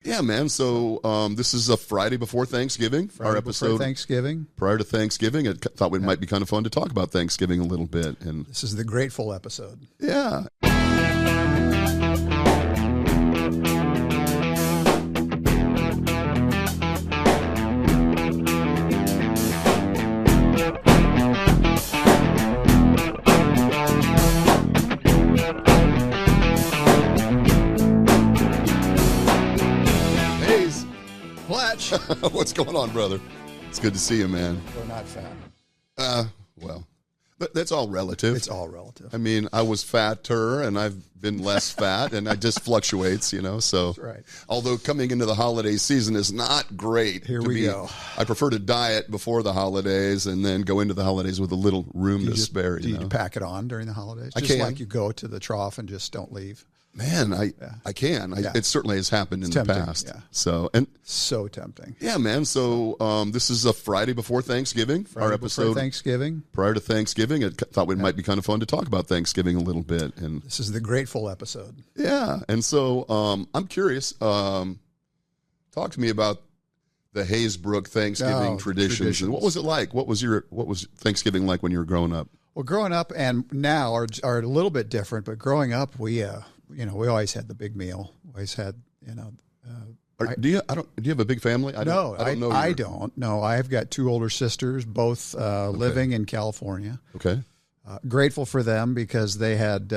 Yeah, man. So this is a Friday before Thanksgiving. Our episode before Thanksgiving. Prior to Thanksgiving. I thought it might be kind of fun to talk about Thanksgiving a little bit. And this is the grateful episode. Yeah. Fletch. What's going on, brother? It's good to see you, man. We're not fat. Well, that's all relative. It's all relative. I mean, I was fatter, and I've been less fat, and it just fluctuates, you know. So, that's right. Although coming into the holiday season is not great. Here we go. I prefer to diet before the holidays, and then go into the holidays with a little room to spare. Do you pack it on during the holidays? I just can. Like you go to the trough and just don't leave. Man, I can. It certainly has happened in the past. Yeah. So tempting. Yeah, man. So this is a Friday before Thanksgiving. Our episode before Thanksgiving. Prior to Thanksgiving. I thought it might be kind of fun to talk about Thanksgiving a little bit. And this is the grateful episode. Yeah. And so I'm curious. Talk to me about the Hasebrook Thanksgiving traditions. And what was it like? What was Thanksgiving like when you were growing up? Well, growing up and now are a little bit different. But growing up, we always had the big meal. Always had, do you have a big family? I don't. No, I've got two older sisters, both living in California. Okay. Grateful for them because they had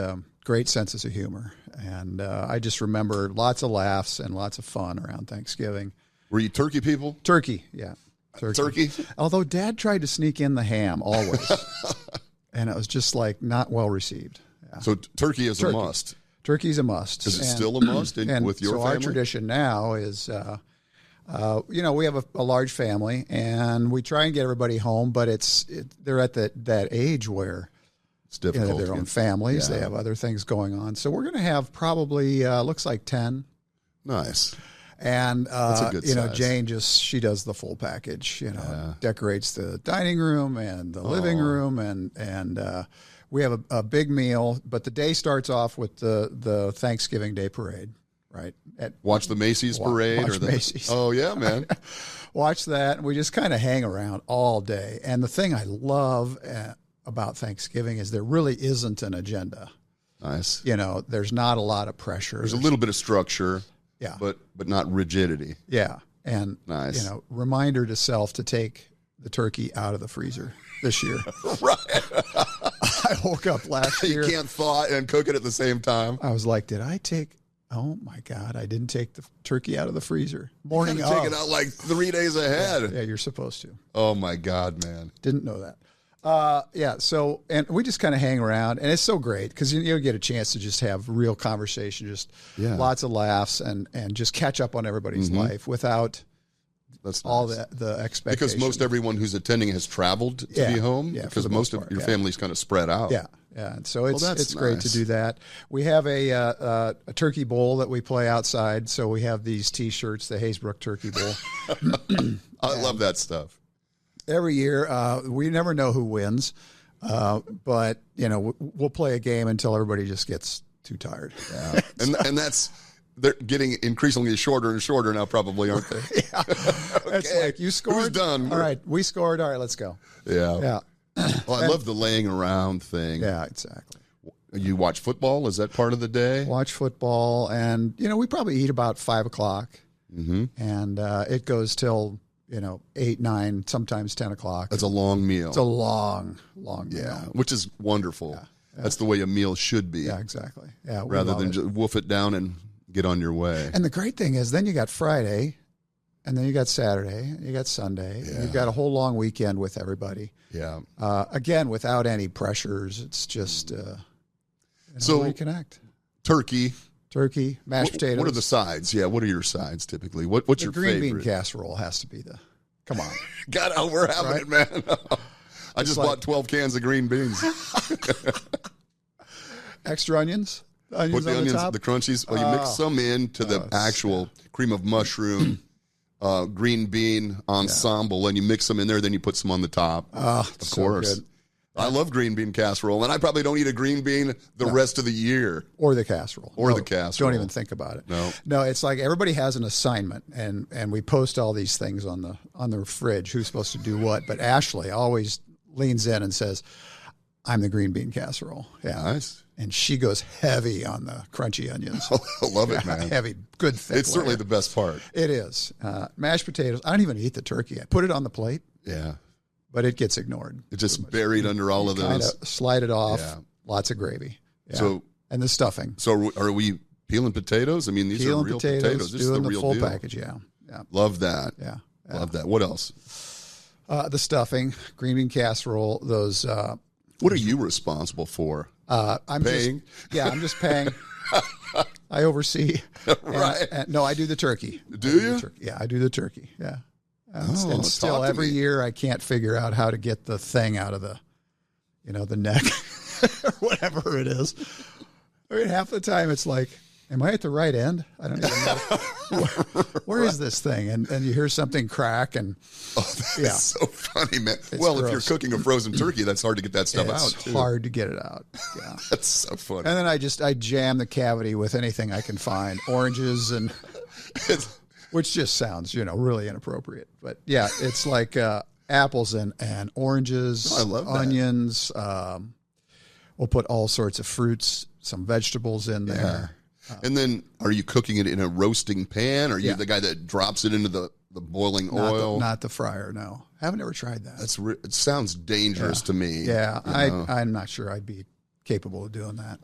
great senses of humor. And I just remember lots of laughs and lots of fun around Thanksgiving. Were you turkey people? Turkey, yeah. Turkey? Although Dad tried to sneak in the ham always. And it was just like not well received. Yeah. So turkey is a must. Turkey's a must. Is it still a must with your family? So our tradition now is, we have a large family, and we try and get everybody home, but they're at that age where it's difficult. They have their own families. Yeah. They have other things going on. So we're going to have probably, looks like 10. Nice. And, that's a good size. Jane she does the full package, decorates the dining room and the living room and we have a big meal, but the day starts off with the Thanksgiving Day parade, right? Watch the Macy's parade or the Macy's. Oh yeah, man. Watch that. And we just kind of hang around all day. And the thing I love about Thanksgiving is there really isn't an agenda. Nice. There's not a lot of pressure. There's a little bit of structure. Yeah. But not rigidity. Yeah. And nice. Reminder to self to take the turkey out of the freezer this year. Right. I woke up last year. You can't thaw and cook it at the same time. I was like, oh my God, I didn't take the turkey out of the freezer. Morning of. Take it out like 3 days ahead. Yeah, you're supposed to. Oh my God, man. Didn't know that. So, and we just kind of hang around, and it's so great because you get a chance to just have real conversation, just lots of laughs and just catch up on everybody's life without all the expectations. Because most everyone who's attending has traveled to be home because most of your family's kind of spread out. Yeah. Yeah. And so it's great to do that. We have a turkey bowl that we play outside. So we have these T-shirts, the Hasebrook Turkey Bowl. I love that stuff. Every year, we never know who wins, but we'll play a game until everybody just gets too tired. Yeah. and they're getting increasingly shorter and shorter now, probably, aren't they? Yeah. Okay. It's like you scored. Who's done? All right, we scored. All right, let's go. Yeah. Yeah. Well, I love the laying around thing. Yeah, exactly. You watch football? Is that part of the day? Watch football, and we probably eat about 5 o'clock, and it goes till 8, 9, sometimes 10 o'clock. That's a long meal. It's a long meal. Yeah, which is wonderful. Yeah. That's the way a meal should be. Yeah, exactly. Yeah, rather than just wolf it down and get on your way. And the great thing is then you got Friday, and then you got Saturday, and you got Sunday. Yeah. And you've got a whole long weekend with everybody. Yeah. Again, without any pressures. It's just so reconnect. Turkey, mashed potatoes. What are the sides? Yeah, what are your sides typically? What's your favorite? Green bean casserole has to be come on. God, we're having it, man. I just bought 12 cans of green beans. Extra onions? Put the onions, the crunchies. Well, you mix some into the actual cream of mushroom, green bean ensemble, and you mix them in there. Then you put some on the top. Of course. Good. I love green bean casserole, and I probably don't eat a green bean the rest of the year. Or the casserole. Or the casserole. Don't even think about it. No. No, it's like everybody has an assignment, and we post all these things on the fridge, who's supposed to do what. But Ashley always leans in and says, I'm the green bean casserole. Yeah. Nice. And she goes heavy on the crunchy onions. I love it, man. Heavy, good, thick It's certainly the best part. It is. Mashed potatoes. I don't even eat the turkey. I put it on the plate. Yeah. But it gets ignored. It's just buried under all of those. Kind of slide it off. Yeah. Lots of gravy. Yeah. And the stuffing. So are we peeling potatoes? I mean, these are real potatoes. This is the real full deal. package. Yeah. Love that. Yeah. Love that. What else? The stuffing, green bean casserole. Those. What are you responsible for? I'm paying. I'm just paying. I oversee. Right. No, I do the turkey. Do you? Yeah, I do the turkey. Yeah. And still every year I can't figure out how to get the thing out of the neck or whatever it is. I mean, half the time it's like, am I at the right end? I don't even know. Where is this thing? And you hear something crack and that's so funny, man. It's gross. If you're cooking a frozen turkey, that's hard to get that stuff out. It's hard to get it out. Yeah. That's so funny. And then I jam the cavity with anything I can find, oranges and which just sounds, really inappropriate. But yeah, it's like apples and oranges, I love that. onions. We'll put all sorts of fruits, some vegetables in there. And then are you cooking it in a roasting pan? Or are you the guy that drops it into the boiling oil? Not the fryer, no. Haven't ever tried that. It sounds dangerous to me. Yeah, I'm not sure I'd be capable of doing that.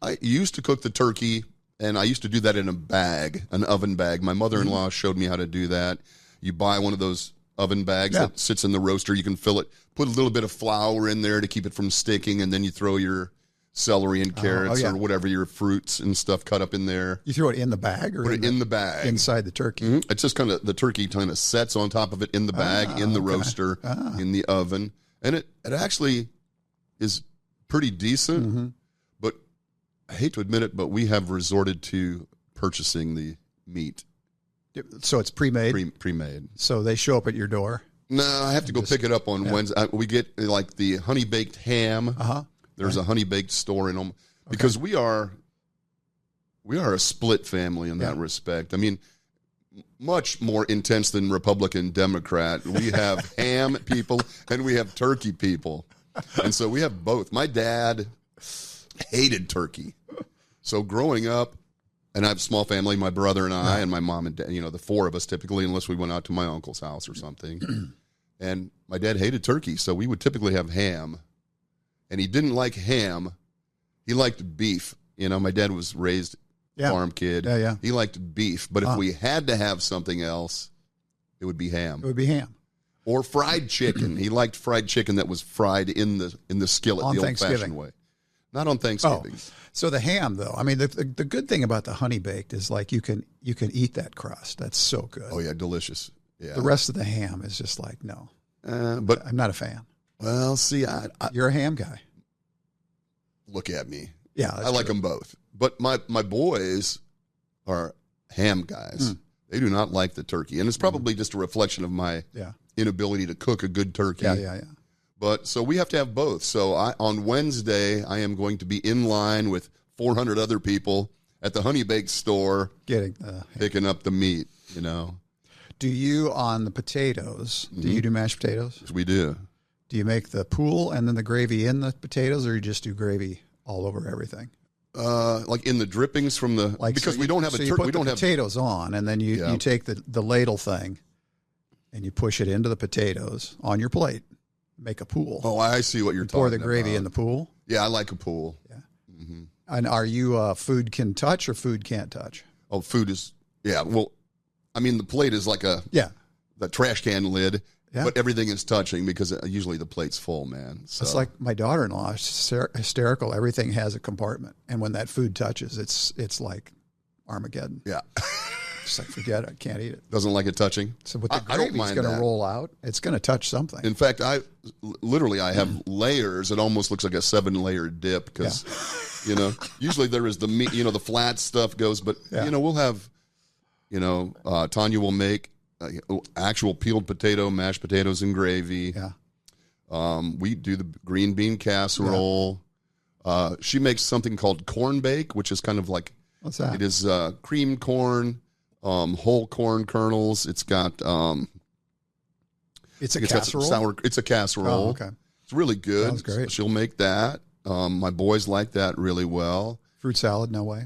I used to cook the turkey, and I used to do that in a bag, an oven bag. My mother-in-law showed me how to do that. You buy one of those oven bags that sits in the roaster. You can fill it, put a little bit of flour in there to keep it from sticking, and then you throw your celery and carrots or whatever, your fruits and stuff cut up in there. You throw it in the bag? Or put it in the bag. Inside the turkey? Mm-hmm. It's just the turkey kind of sets on top of it in the bag, in the roaster, in the oven. And it actually is pretty decent, but I hate to admit it, but we have resorted to purchasing the meat. So it's pre-made? Pre-made. So they show up at your door? No, I have to go pick it up on Wednesday. We get like the honey-baked ham. There's a honey-baked store in Omaha. Because we are a split family in that respect. I mean, much more intense than Republican Democrat. We have ham people and we have turkey people. And so we have both. My dad hated turkey. So growing up, and I have a small family, my brother and I, and my mom and dad, the four of us typically, unless we went out to my uncle's house or something. And my dad hated turkey, so we would typically have ham. And he didn't like ham. He liked beef. My dad was raised farm kid. Yeah. He liked beef. But if we had to have something else, it would be ham. It would be ham. Or fried chicken. He liked fried chicken that was fried in the skillet, on the old-fashioned way. Not on Thanksgiving. Oh. So the ham, though, I mean, the good thing about the honey baked is like you can eat that crust. That's so good. Oh yeah, delicious. Yeah. The rest of the ham is just like no. But I'm not a fan. Well, see, you're a ham guy. Look at me. Yeah, I like them both. But my boys are ham guys. They do not like the turkey, and it's probably just a reflection of my inability to cook a good turkey. Yeah. But so we have to have both. So on Wednesday, I am going to be in line with 400 other people at the honey baked store, picking up the meat. Do you on the potatoes? Do you do mashed potatoes? Yes, we do. Do you make the pool and then the gravy in the potatoes, or you just do gravy all over everything? Like in the drippings from the because we don't have you put the potatoes on, and then you take the ladle thing, and you push it into the potatoes on your plate. Make a pool. Oh, I see what you're talking about. Pour the gravy in the pool. Yeah, I like a pool. Yeah. And are you food can touch or food can't touch? Oh, food is well, I mean the plate is like the trash can lid. Yeah. But everything is touching because usually the plate's full, man. So. It's like my daughter-in-law, hysterical. Everything has a compartment, and when that food touches, it's like Armageddon. Yeah, it's like forget it, I can't eat it. Doesn't like it touching. So with the gravy, it's going to roll out. It's going to touch something. In fact, I have layers. It almost looks like a 7-layer dip because usually there is the meat. The flat stuff goes, but we'll have Tanya will make. Actual peeled potato, mashed potatoes and gravy. Yeah. We do the green bean casserole. Yeah. She makes something called corn bake, which is kind of like, what's that? It is creamed corn, whole corn kernels. It's got it's a casserole. It's a casserole. Oh, okay. It's really good. Sounds great. So she'll make that. My boys like that really well. Fruit salad, no way.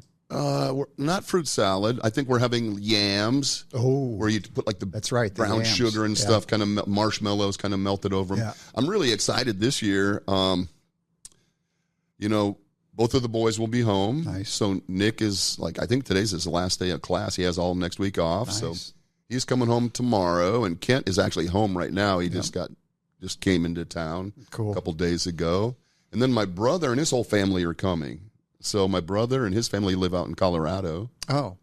Not fruit salad. I think we're having yams. Oh, where you put like that's right, the brown yams. Sugar and stuff, kind of marshmallows, kind of melted over them. Yeah. I'm really excited this year. Both of the boys will be home. Nice. So Nick is I think today's his last day of class. He has all next week off. Nice. So he's coming home tomorrow, and Kent is actually home right now. He just came into town a couple days ago. And then my brother and his whole family are coming. So my brother and his family live out in Colorado. Oh.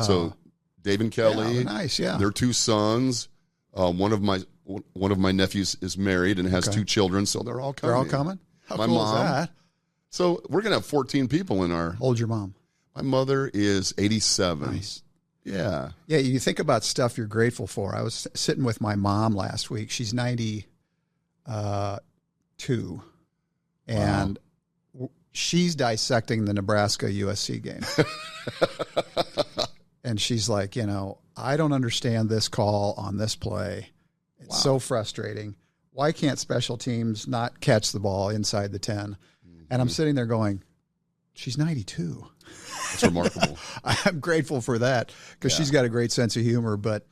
So Dave and Kelly. Yeah, nice, yeah. Their 2 sons. One of my nephews is married and has 2 children, so they're all coming. They're all coming? How my cool mom, is that? So we're going to have 14 people in our... How old's your mom? My mother is 87. Nice. Yeah. Yeah, you think about stuff you're grateful for. I was sitting with my mom last week. She's 92. And she's dissecting the Nebraska-USC game. And she's like, I don't understand this call on this play. It's so frustrating. Why can't special teams not catch the ball inside the 10? And I'm sitting there going, she's 92. That's remarkable. I'm grateful for that because she's got a great sense of humor, but,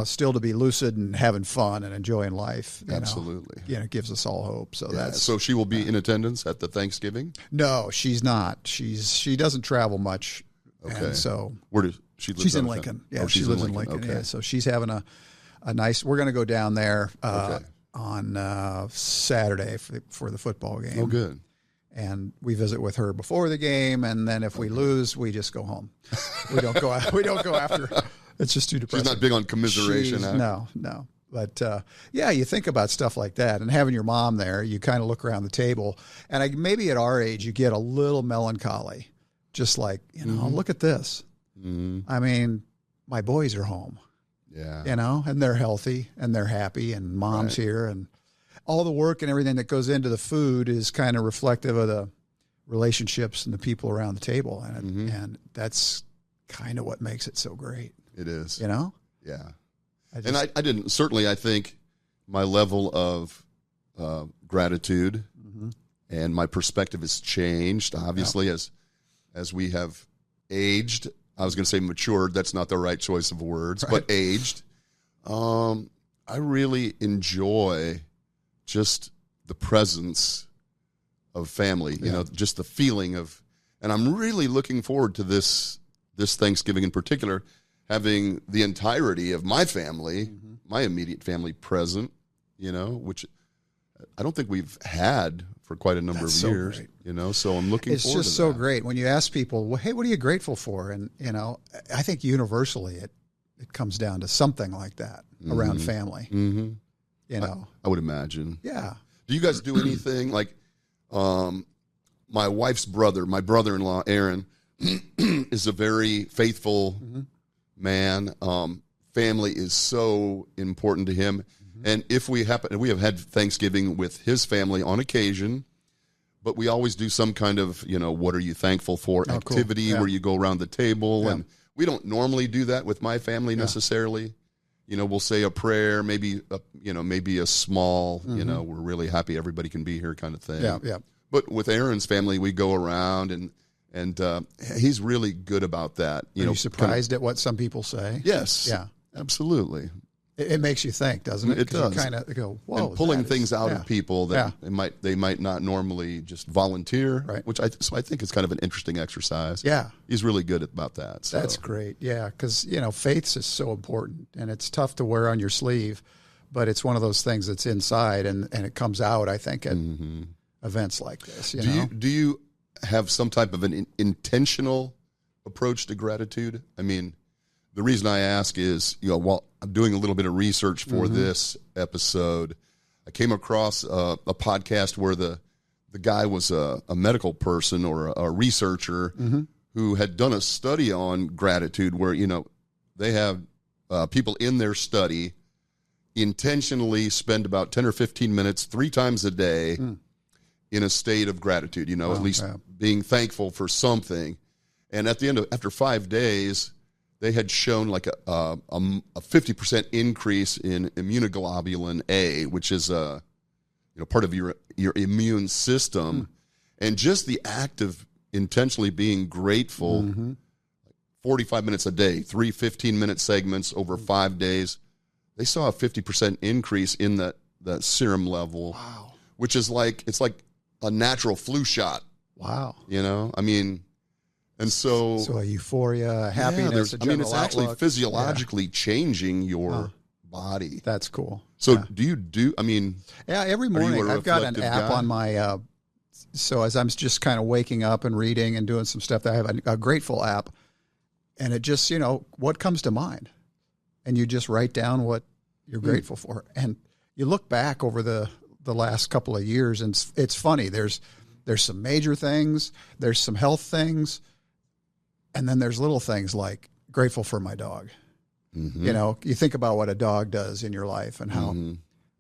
still to be lucid and having fun and enjoying life. Absolutely. It gives us all hope. So So she will be in attendance at the Thanksgiving? No, she's not. She doesn't travel much. Okay. And so where does she live? She's in Lincoln. Yeah, she lives in Lincoln. Okay. Yeah, so she's having a nice. We're going to go down there on Saturday for the football game. Oh, good. And we visit with her before the game, and then if we lose, we just go home. We don't go. We don't go after. It's just too depressing. She's not big on commiseration. No. But you think about stuff like that, and having your mom there, you kind of look around the table, and maybe at our age, you get a little melancholy, just like look at this. Mm-hmm. I mean, my boys are home. Yeah. And they're healthy and they're happy, and mom's here, and all the work and everything that goes into the food is kind of reflective of the relationships and the people around the table. And that's kind of what makes it so great. It is. Yeah. I didn't, certainly I think my level of gratitude and my perspective has changed, obviously, as we have aged. I was going to say matured. That's not the right choice of words, but aged. I really enjoy just the presence of family, just the feeling of, and I'm really looking forward to this Thanksgiving in particular, having the entirety of my family, my immediate family present, which I don't think we've had for quite a number of years, so I'm looking forward to that. It's just so great when you ask people, well, hey, what are you grateful for? And, I think universally it comes down to something like that around family. Mm-hmm. I would imagine. Yeah. Do you guys do anything like my wife's brother, my brother-in-law, Aaron, is a very faithful man. Family is so important to him. And if we have had Thanksgiving with his family on occasion, but we always do some kind of, what are you thankful for activity where you go around the table. And we don't normally do that with my family necessarily. We'll say a prayer, maybe a small, we're really happy everybody can be here kind of thing. Yeah. But with Aaron's family, we go around and he's really good about that. Are you surprised at what some people say? Yes. Yeah. Absolutely. It makes you think, doesn't it? It does. You kind of go, whoa. And pulling things out of people that they might not normally just volunteer, which I think is kind of an interesting exercise. Yeah. He's really good about that. So. That's great. Yeah. Because, faith is so important, and it's tough to wear on your sleeve, but it's one of those things that's inside and it comes out, I think, at events like this. Do you have some type of an intentional approach to gratitude? I mean, the reason I ask is, while I'm doing a little bit of research for this episode, I came across a podcast where the guy was a medical person or a researcher who had done a study on gratitude where, they have people in their study, intentionally spend about 10 or 15 minutes 3 times a day in a state of gratitude, at least being thankful for something. And at the end of, after 5 days, they had shown like a 50% increase in immunoglobulin A, which is part of your immune system. And just the act of intentionally being grateful, 45 minutes a day, 3 15-minute segments over 5 days, they saw a 50% increase in that serum level. Wow. Which is it's like a natural flu shot. Wow. I mean, and so a euphoria, happiness, a general it's actually outlook. physiologically changing your body. That's cool. So every morning I've got an app on my so as I'm just kind of waking up and reading and doing some stuff, that I have a grateful app, and it just, what comes to mind, and you just write down what you're grateful for. And you look back over the last couple of years, and it's funny. There's some major things, there's some health things, and then there's little things like grateful for my dog. You think about what a dog does in your life and how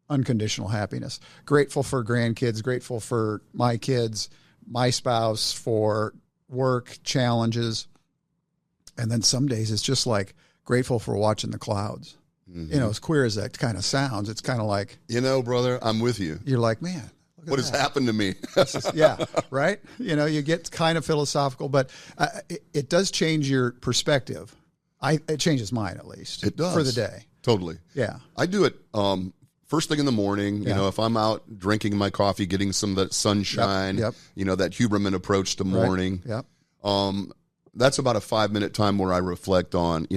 unconditional happiness. Grateful for grandkids, grateful for my kids, my spouse, for work challenges. And then some days it's just like grateful for watching the clouds. As queer as that kind of sounds, it's kind of like, brother, I'm with you. You're like, man, what has happened to me? Right? You get kind of philosophical, but it does change your perspective. It changes mine, at least. It does. For the day. Totally. Yeah. I do it first thing in the morning. If I'm out drinking my coffee, getting some of that sunshine, that Huberman approach to morning. Right. Yep. That's about a 5-minute time where I reflect on,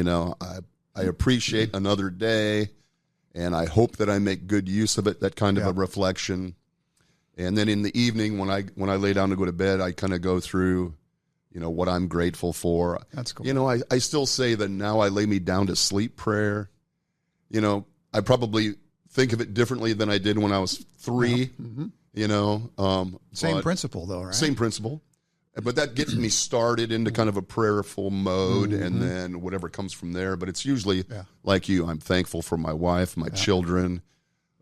I appreciate another day, and I hope that I make good use of it, that kind of a reflection. And then in the evening, when I lay down to go to bed, I kind of go through, what I'm grateful for. That's cool. I still say that now I lay me down to sleep prayer. I probably think of it differently than I did when I was 3, Same principle, though, right? Same principle. But that gets me started into kind of a prayerful mode, and then whatever comes from there. But it's usually like you. I'm thankful for my wife, my children,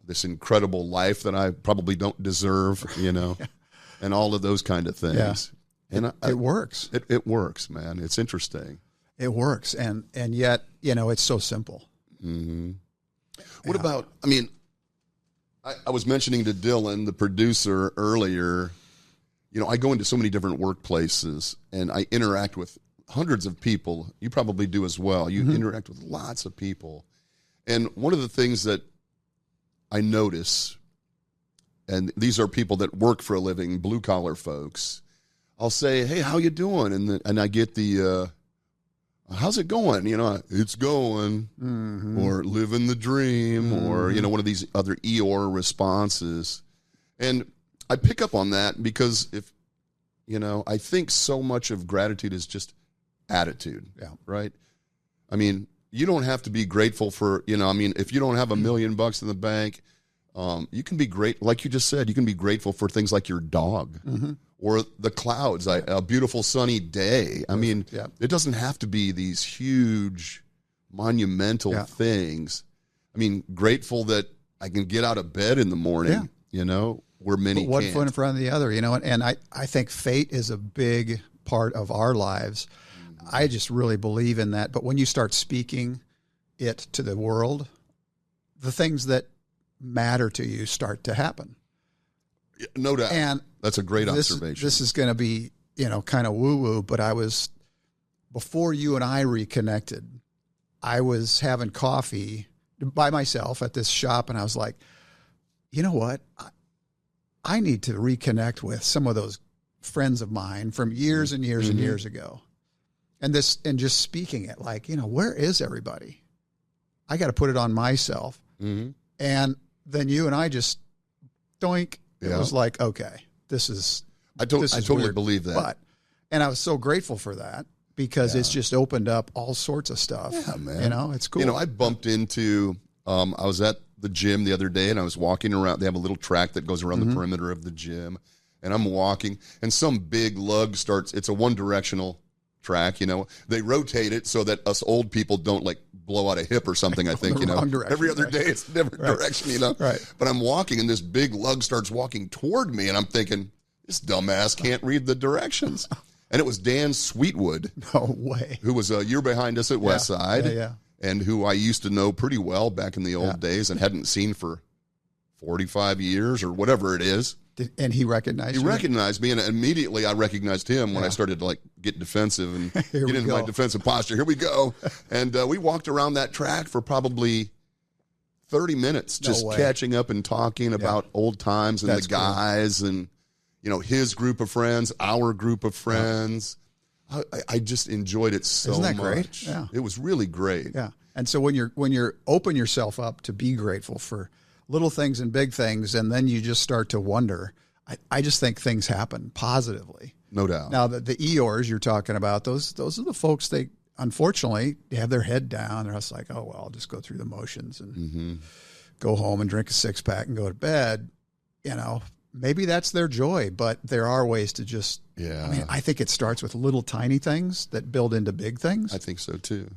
this incredible life that I probably don't deserve, and all of those kind of things. And it works. It works, man. It's interesting. It works, and yet it's so simple. What about? I mean, I was mentioning to Dylan, the producer, earlier. I go into so many different workplaces, and I interact with hundreds of people. You probably do as well. You interact with lots of people. And one of the things that I notice, and these are people that work for a living, blue-collar folks, I'll say, hey, how you doing? And I get the, how's it going? It's going, or living the dream, or, one of these other Eeyore responses. And I pick up on that because I think so much of gratitude is just attitude, right? I mean, you don't have to be grateful for, if you don't have $1 million in the bank, you can be great. Like you just said, you can be grateful for things like your dog or the clouds, a beautiful sunny day. I mean, it doesn't have to be these huge monumental things. I mean, grateful that I can get out of bed in the morning, where many put one can't. foot in front of the other, and I think fate is a big part of our lives. I just really believe in that. But when you start speaking it to the world, the things that matter to you start to happen. No doubt. And that's a great observation. This is going to be, kind of woo-woo, but before you and I reconnected, I was having coffee by myself at this shop, and I was like, you know what? I need to reconnect with some of those friends of mine from years and years and years ago. And just speaking it like, where is everybody? I got to put it on myself. And then you and I just doink. It was like, okay, this is I totally weird. Believe that. And I was so grateful for that because it's just opened up all sorts of stuff. Yeah, man. It's cool. I bumped into, I was at the gym the other day and I was walking around. They have a little track that goes around the perimeter of the gym. And I'm walking and some big lug starts. It's a one-directional track, they rotate it so that us old people don't like blow out a hip or something. I think, every other day it's a different direction, Right. But I'm walking and this big lug starts walking toward me and I'm thinking, this dumbass can't read the directions. And it was Dan Sweetwood. No way. Who was a year behind us at Westside. Yeah. And who I used to know pretty well back in the old days and hadn't seen for 45 years or whatever it is. And he recognized you? He recognized me, and immediately I recognized him when I started to like get defensive and get into my defensive posture. Here we go. And we walked around that track for probably 30 minutes, just catching up and talking about old times and the guys and, his group of friends, our group of friends. I just enjoyed it so much. Isn't that great? Yeah. It was really great. Yeah. And so when you're open yourself up to be grateful for little things and big things, and then you just start to wonder, I just think things happen positively. No doubt. Now, the Eeyores you're talking about, those are the folks, they unfortunately have their head down. They're just like, oh, well, I'll just go through the motions and go home and drink a 6-pack and go to bed. Maybe that's their joy, but there are ways to just, I think it starts with little tiny things that build into big things. I think so too.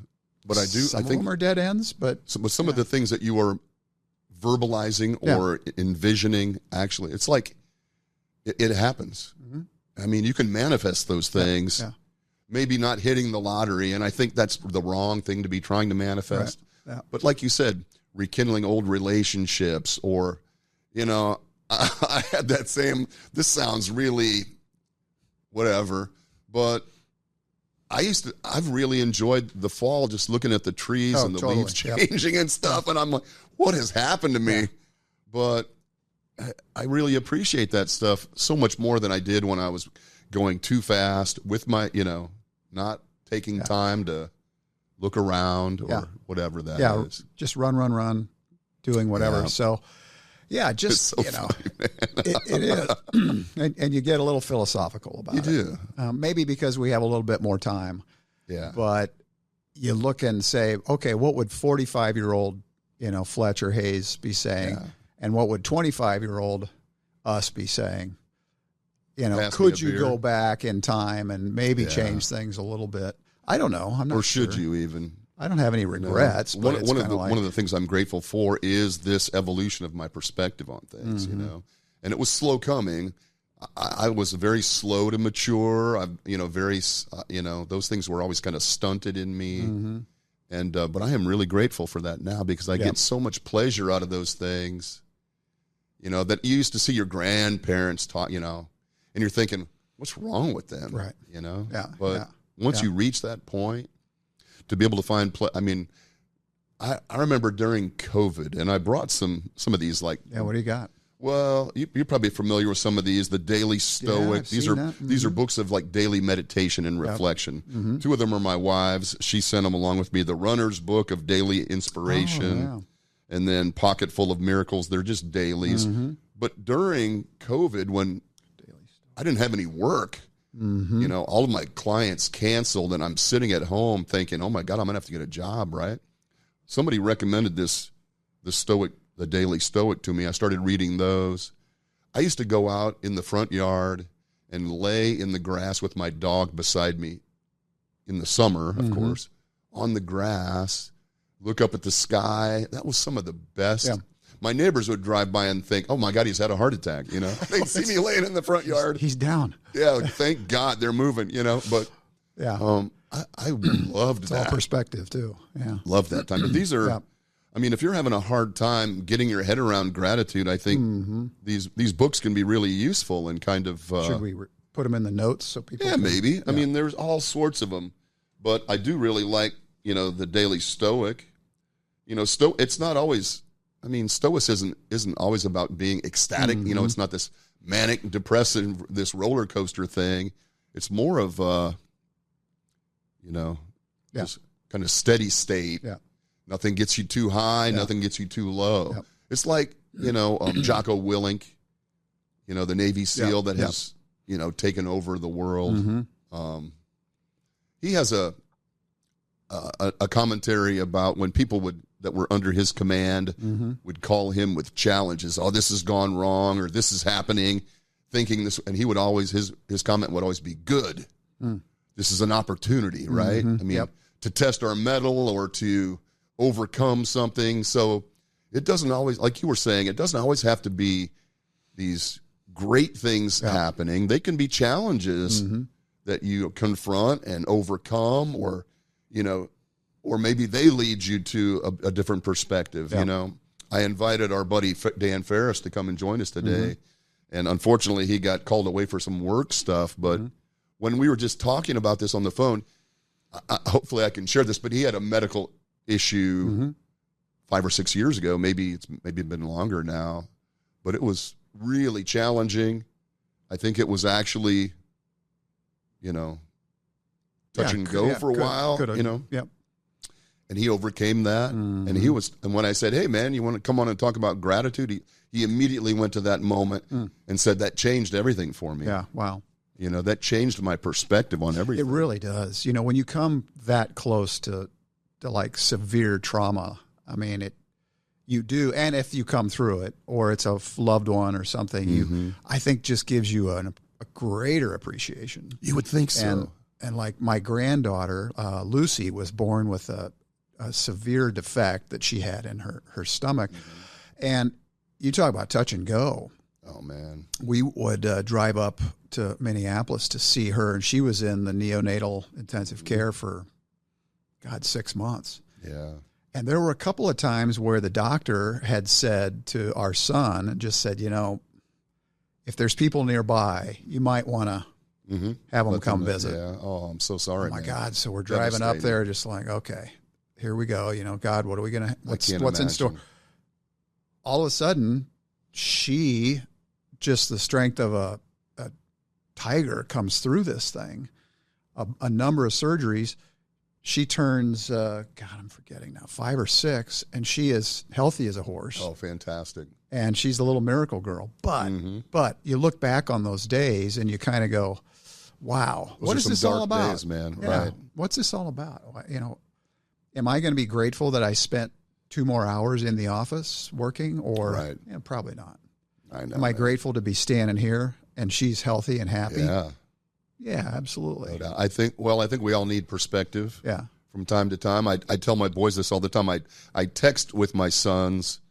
But I think of them are dead ends, but some of the things that you are verbalizing or envisioning, actually, it's like it happens. I mean, you can manifest those things, maybe not hitting the lottery. And I think that's the wrong thing to be trying to manifest. Right. Yeah. But like you said, rekindling old relationships or, I had that same, this sounds really whatever, but I've really enjoyed the fall, just looking at the trees and the leaves changing and stuff. And I'm like, what has happened to me? But I really appreciate that stuff so much more than I did when I was going too fast with my, not taking time to look around or whatever that is. Just run, doing whatever. So, just, it's so funny, man. It is. and you get a little philosophical about it. You do. Maybe because we have a little bit more time. Yeah. But you look and say, okay, what would 45-year-old, Fletcher Hase be saying? Yeah. And what would 25-year-old us be saying? Could you go back in time and maybe change things a little bit? I don't know. I'm not Or should sure. you even? I don't have any regrets. One But one of the things I'm grateful for is this evolution of my perspective on things, And it was slow coming. I was very slow to mature. Those things were always kind of stunted in me. And but I am really grateful for that now because I get so much pleasure out of those things. That you used to see your grandparents talk, and you're thinking, what's wrong with them? Right. Yeah. But once you reach that point, to be able to find I remember during COVID, and I brought some of these what do you got? Well, you're probably familiar with some of these, the Daily Stoic. These are books of like daily meditation and reflection. Two of them are my wife's. She sent them along with me. The Runner's Book of Daily Inspiration, and then Pocket Full of Miracles. They're just dailies. But during COVID, when I didn't have any work, all of my clients canceled, and I'm sitting at home thinking, oh my God, I'm gonna have to get a job, right? Somebody recommended the Daily Stoic to me. I started reading those. I used to go out in the front yard and lay in the grass with my dog beside me in the summer, of course, on the grass, look up at the sky. That was some of the best. Yeah. My neighbors would drive by and think, oh my God, he's had a heart attack. They'd see me laying in the front yard. He's down. Yeah. Thank God they're moving, but I loved that. It's all perspective too. Yeah. Love that time. But these are, if you're having a hard time getting your head around gratitude, I think these books can be really useful and kind of. Should we put them in the notes so people? Yeah, maybe. Yeah. There's all sorts of them, but I do really like, the Daily Stoic. It's not always. Stoicism isn't always about being ecstatic. It's not this manic, depressive, this roller coaster thing. It's more of, this kind of steady state. Yeah. Nothing gets you too high. Nothing gets you too low. Yep. It's like, Jocko Willink, the Navy SEAL that has, taken over the world. He has a commentary about when people that were under his command would call him with challenges. Oh, this has gone wrong, or this is happening, thinking this, and he would always, his comment would always be good. this is an opportunity, right? I mean, to test our mettle or to overcome something. So it doesn't always, like you were saying, it doesn't always have to be these great things happening. They can be challenges that you confront and overcome, or, you know, or maybe they lead you to a different perspective. You know, I invited our buddy Dan Ferris to come and join us today. And unfortunately he got called away for some work stuff. But when we were just talking about this on the phone, hopefully I can share this, but he had a medical issue 5 or 6 years ago. Maybe it's been longer now, but it was really challenging. I think it was actually, you know, touch and go for a while, you know. And he overcame that. And when I said, hey man, you want to come on and talk about gratitude? He immediately went to that moment and said, that changed everything for me. Yeah. Wow. You know, that changed my perspective on everything. It really does. You know, when you come that close to like severe trauma, I mean, you do. And if you come through it, or it's a loved one or something, I think just gives you a greater appreciation. You would think so. And like my granddaughter, Lucy, was born with a severe defect that she had in her stomach. And you talk about touch and go. Oh, man. We would drive up to Minneapolis to see her, and she was in the neonatal intensive care for, 6 months. Yeah. And there were a couple of times where the doctor had said to our son, just said, you know, if there's people nearby, you might want to have them come visit. Yeah. Oh, I'm so sorry, Oh, my man. God. So we're driving up there just like, okay, here we go. You know, God, what are we going to, what's in store? All of a sudden, she, just the strength of a tiger, comes through this thing, a number of surgeries. She turns, I'm forgetting now, 5 or 6, and she is healthy as a horse. Oh, fantastic. And she's the little miracle girl. But you look back on those days and you kind of go, wow, what is this all about? Days, man. Yeah. Right. What's this all about? You know, am I going to be grateful that I spent 2 more hours in the office working, or probably not. I know. Am I grateful to be standing here and she's healthy and happy? Yeah, absolutely. No doubt. I think we all need perspective. Yeah. From time to time. I tell my boys this all the time. I text with my sons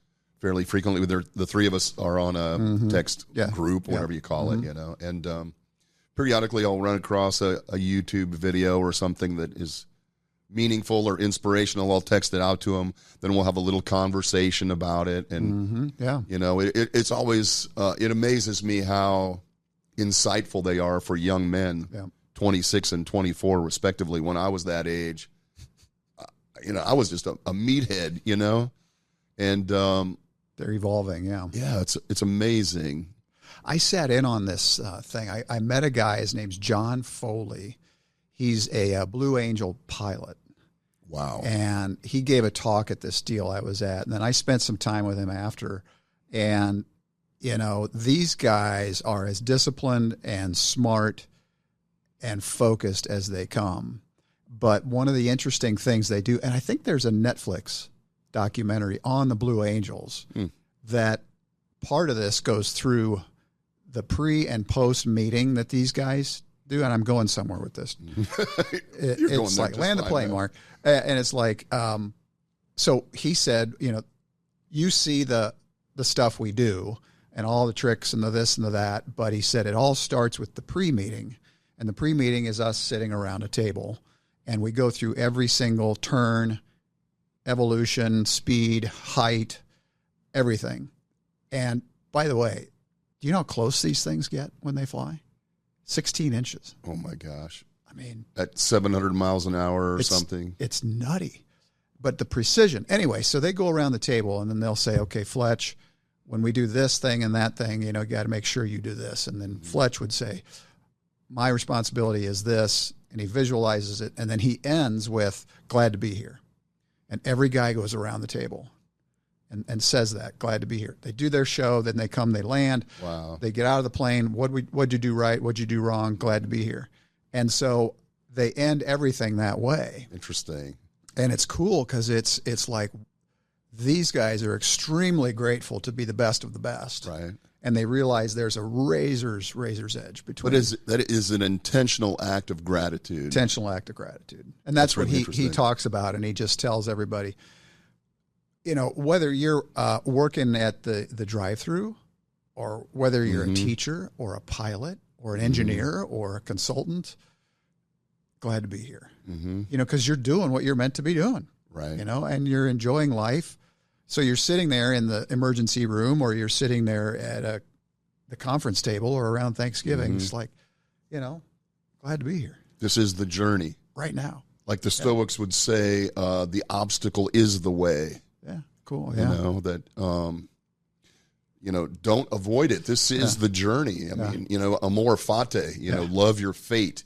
fairly frequently. The 3 of us are on a text group, whatever you call it, you know. And periodically I'll run across a YouTube video or something that is meaningful or inspirational. I'll text it out to them. Then we'll have a little conversation about it. And, you know, it's always, it amazes me how insightful they are for young men, 26 and 24 respectively. When I was that age, you know, I was just a meathead, you know, and they're evolving. Yeah, it's amazing. I sat in on this thing. I met a guy. His name's John Foley. He's a Blue Angel pilot. Wow. And he gave a talk at this deal I was at, and then I spent some time with him after. And you know, these guys are as disciplined and smart and focused as they come. But one of the interesting things they do, and I think there's a Netflix documentary on the Blue Angels, that part of this goes through the pre and post meeting that these guys do. And I'm going somewhere with this. It's like, land the plane, Mark. And it's like, so he said, you know, you see the stuff we do and all the tricks and the this and the that. But he said it all starts with the pre-meeting. And the pre-meeting is us sitting around a table, and we go through every single turn, evolution, speed, height, everything. And by the way, do you know how close these things get when they fly? 16 inches. Oh my gosh. I mean, at 700 miles an hour or something. It's nutty. But the precision. Anyway, so they go around the table, and then they'll say, okay, Fletch, when we do this thing and that thing, you know, you got to make sure you do this. And then Fletch would say, my responsibility is this. And he visualizes it. And then he ends with, glad to be here. And every guy goes around the table and says that, glad to be here. They do their show, then they come, they land. Wow. They get out of the plane. What'd you do right? What'd you do wrong? Glad to be here. And so they end everything that way. Interesting. And it's cool because it's like These guys are extremely grateful to be the best of the best. Right. And they realize there's a razor's edge between. But that is an intentional act of gratitude. Intentional act of gratitude. And that's what really he talks about, and he just tells everybody, you know, whether you're working at the drive-thru, or whether you're a teacher or a pilot or an engineer or a consultant, glad to be here. You know, because you're doing what you're meant to be doing. Right. You know, and you're enjoying life. So you're sitting there in the emergency room, or you're sitting there at the conference table or around Thanksgiving. It's like, you know, glad to be here. This is the journey. Right now. Like the Stoics would say, the obstacle is the way. Yeah, cool. Yeah. You know, that, you know, don't avoid it. This is the journey. I mean, you know, amor fati, you know, love your fate.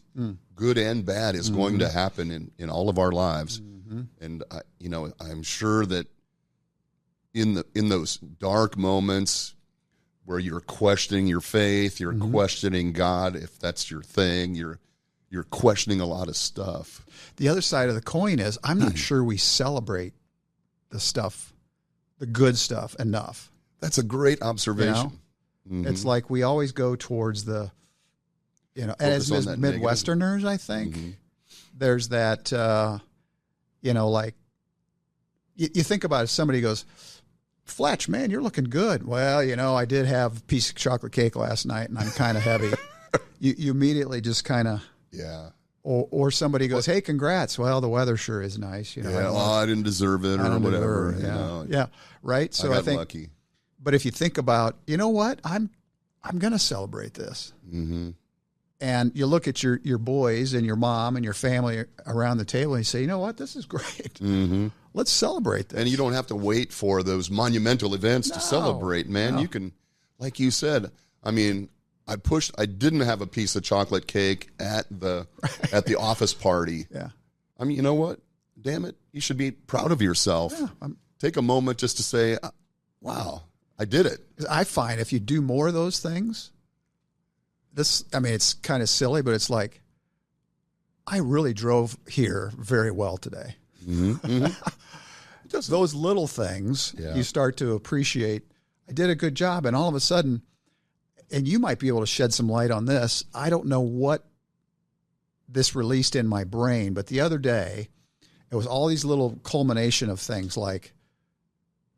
Good and bad is going to happen in all of our lives. And, you know, I'm sure that in those dark moments where you're questioning your faith, you're questioning God, if that's your thing, you're questioning a lot of stuff. The other side of the coin is I'm not sure we celebrate the stuff, the good stuff, enough. That's a great observation. You know? It's like we always go towards the, you know, and as Midwesterners, I think there's that, you know, like you think about it, somebody goes, Fletch, man, you're looking good. Well, you know, I did have a piece of chocolate cake last night and I'm kind of heavy. You immediately just kind of, or somebody goes, hey, congrats. Well, the weather sure is nice. You know, I didn't deserve it or whatever. You know. Yeah. Right. So I think lucky. But if you think about, you know what, I'm going to celebrate this. And you look at your boys and your mom and your family around the table and you say, you know what, this is great. Let's celebrate this. And you don't have to wait for those monumental events to celebrate, man. You can, like you said, I mean, I didn't have a piece of chocolate cake at the office party. I mean, you know what? Damn it. You should be proud of yourself. Take a moment just to say, wow, I did it. I find if you do more of those things, I mean, it's kind of silly, but it's like, I really drove here very well today. Just those little things, you start to appreciate. I did a good job, and all of a sudden, and you might be able to shed some light on this. I don't know what this released in my brain, but the other day, it was all these little culmination of things like,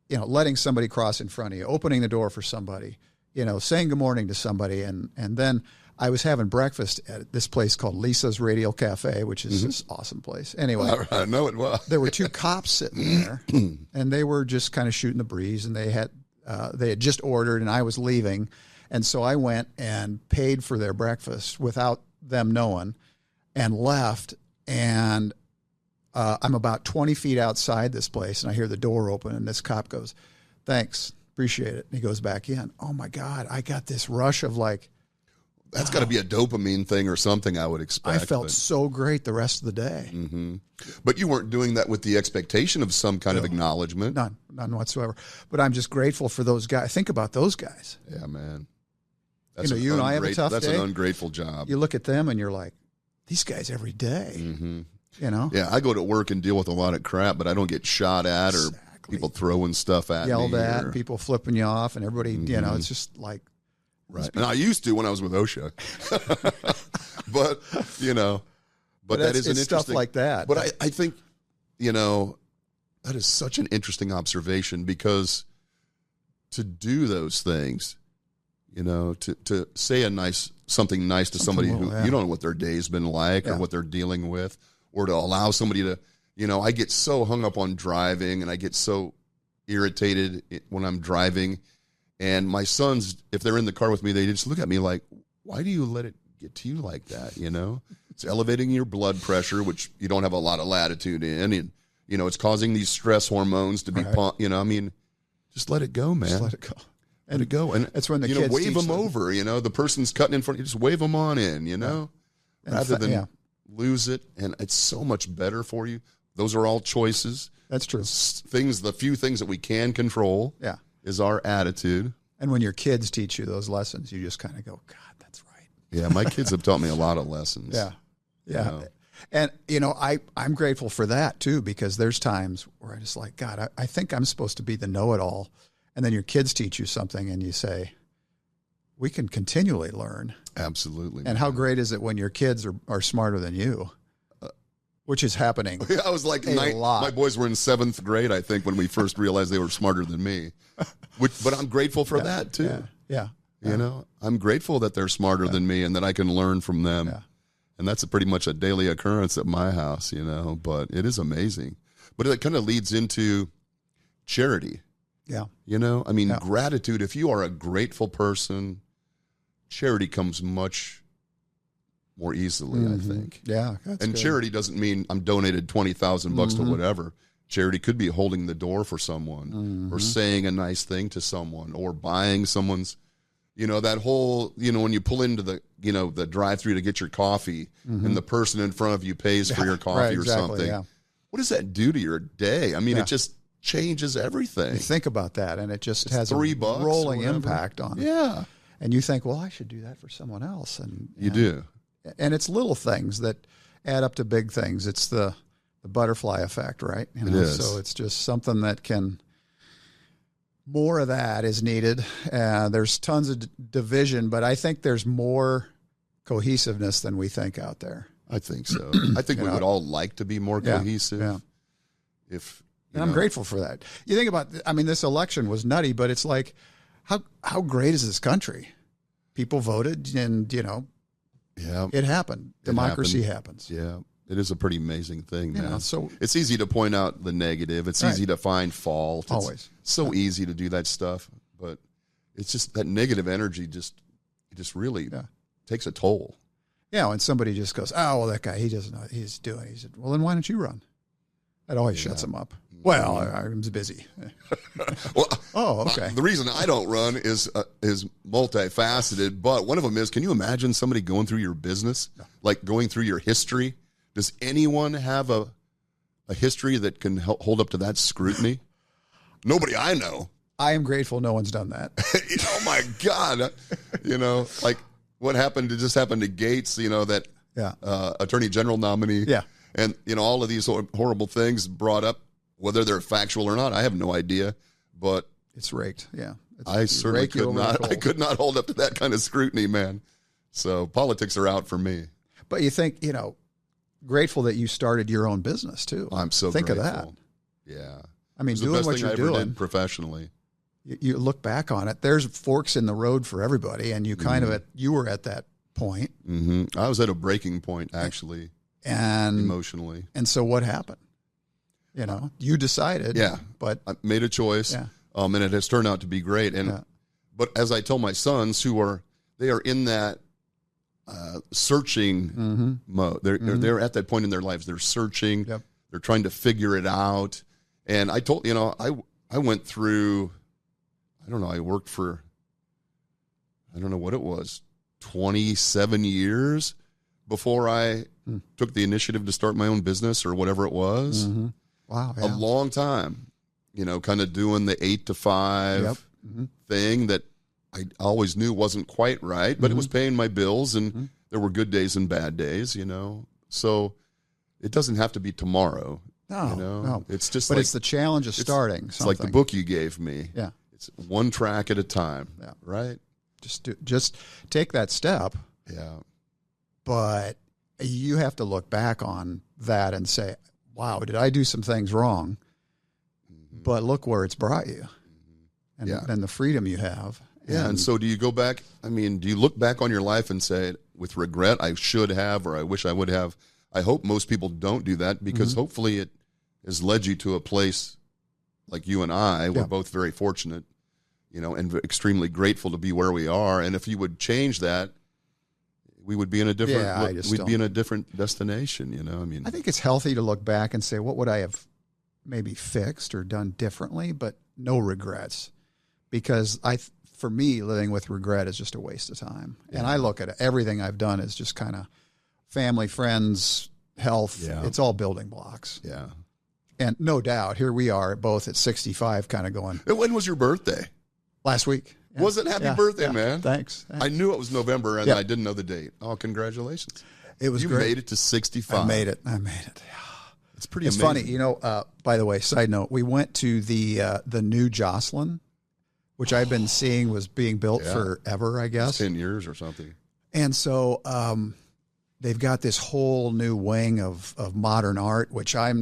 you know, letting somebody cross in front of you, opening the door for somebody, you know, saying good morning to somebody. And then I was having breakfast at this place called Lisa's Radial Cafe, which is this awesome place. Anyway, I know it well. There were two cops sitting there, and they were just kind of shooting the breeze, and they had just ordered, and I was leaving. And so I went and paid for their breakfast without them knowing and left. And I'm about 20 feet outside this place, and I hear the door open, and this cop goes, thanks, appreciate it. And he goes back in. Oh, my God, I got this rush of like. That's got to be a dopamine thing or something, I would expect. I felt so great the rest of the day. But you weren't doing that with the expectation of some kind of acknowledgement. None whatsoever. But I'm just grateful for those guys. Think about those guys. Yeah, man. That's you and I have a tough day. That's an ungrateful job. You look at them and you're like, these guys every day. You know? Yeah, I go to work and deal with a lot of crap, but I don't get shot at or people throwing stuff at me. Yelled at, people flipping you off, and everybody, you know, it's just like. Right. And I used to when I was with OSHA. But, you know, but that is an interesting. Stuff like that. But I think, you know, that is such an interesting observation because to do those things, you know, to say something nice to somebody who you don't know what their day's been like or what they're dealing with, or to allow somebody to, you know, I get so hung up on driving and I get so irritated when I'm driving. And my sons, if they're in the car with me, they just look at me like, why do you let it get to you like that? You know, it's elevating your blood pressure, which you don't have a lot of latitude in. And, you know, it's causing these stress hormones to be pumped. You know, I mean, just let it go, man. Just let it go. Let it go. And that's when the kids wave them them over. You know, the person's cutting in front of you, just wave them on in, you know, rather than lose it. And it's so much better for you. Those are all choices. That's true. The few things that we can control. Yeah. Is our attitude. And when your kids teach you those lessons, you just kind of go, God, that's right. Yeah, my kids have taught me a lot of lessons. Yeah. You know? And, I'm grateful for that too, because there's times where I just like, God, I think I'm supposed to be the know-it-all. And then your kids teach you something and you say, we can continually learn. Absolutely. And how great is it when your kids are smarter than you, which is happening. I was like, my boys were in 7th grade, I think, when we first realized they were smarter than me. But I'm grateful for that too. Yeah. I'm grateful that they're smarter than me and that I can learn from them. Yeah. And that's pretty much a daily occurrence at my house, but it is amazing. But it kind of leads into charity. Yeah. Gratitude. If you are a grateful person, charity comes much more easily, I think. Yeah. And good. Charity doesn't mean I'm donated $20,000 to whatever. Charity could be holding the door for someone or saying a nice thing to someone or buying someone's, that whole, when you pull into the, the drive-through to get your coffee and the person in front of you pays for your coffee or something. Yeah. What does that do to your day? It just changes everything. You think about that and it just has $3 rolling impact on it. Yeah. And you think, well, I should do that for someone else. And you do. And it's little things that add up to big things. It's the butterfly effect, right? It is. So it's just something that more of that is needed. There's tons of division, but I think there's more cohesiveness than we think out there. I think so. I think we would all like to be more cohesive. Yeah. And I'm grateful for that. You think about, this election was nutty, but it's like, how great is this country? People voted and, it happened. Democracy happens. Yeah. It is a pretty amazing thing, man. So it's easy to point out the negative. It's easy to find fault. Always. It's so easy to do that stuff, but it's just that negative energy just really takes a toll. Yeah, when somebody just goes, oh, well, that guy, he doesn't know what he's doing. He said, well, then why don't you run? That always shuts him up. Well, I'm busy. Okay. The reason I don't run is multifaceted, but one of them is, can you imagine somebody going through your business, like going through your history? Does anyone have a history that can hold up to that scrutiny? Nobody I know. I am grateful no one's done that. Oh, my God. Like what just happened to Gates, that attorney general nominee. Yeah. And, all of these horrible things brought up, whether they're factual or not, I have no idea. But it's raked. Yeah. I certainly could not. I could not hold up to that kind of scrutiny, man. So politics are out for me. But you think, grateful that you started your own business too. I'm so think grateful. of that. Yeah. Doing what you're doing did professionally. You look back on it. There's forks in the road for everybody, and you you were at that point. Mm-hmm. I was at a breaking point, actually, and emotionally. And so, what happened? You decided. Yeah, but I made a choice. Yeah. And it has turned out to be great. And but as I tell my sons, they are in that searching mode. They're at that point in their lives. They're searching. Yep. They're trying to figure it out. And I told I went through. I don't know. I worked for. I don't know what it was. 27 years before I took the initiative to start my own business or whatever it was. Mm-hmm. Wow. Yeah. A long time, kind of doing the 8 to 5 thing that I always knew wasn't quite right, but it was paying my bills and there were good days and bad days, so it doesn't have to be tomorrow. No. It's just it's the challenge of starting. It's like the book you gave me. Yeah. It's one track at a time. Yeah. Right. Just take that step. Yeah. But you have to look back on that and say, wow, did I do some things wrong? But look where it's brought you and the freedom you have. Yeah. And so do you go back? Do you look back on your life and say with regret, I should have, or I wish I would have? I hope most people don't do that because hopefully it has led you to a place like you and I. We're both very fortunate, and extremely grateful to be where we are. And if you would change that, we would be in a different. We'd be in a different destination. I think it's healthy to look back and say, what would I have maybe fixed or done differently? But no regrets, because for me, living with regret is just a waste of time. Yeah. And I look at everything I've done as just kind of family, friends, health. Yeah. It's all building blocks. Yeah. And no doubt, here we are both at 65, kind of going. When was your birthday? Last week. Was it? Happy birthday, man. Thanks. I knew it was November, and I didn't know the date. Oh, congratulations. It was you great. You made it to 65. I made it. It's pretty amazing. Funny. You know, by the way, side note, we went to the new Jocelyn, which I've been seeing was being built forever, I guess. 10 years or something. And so they've got this whole new wing of modern art, which I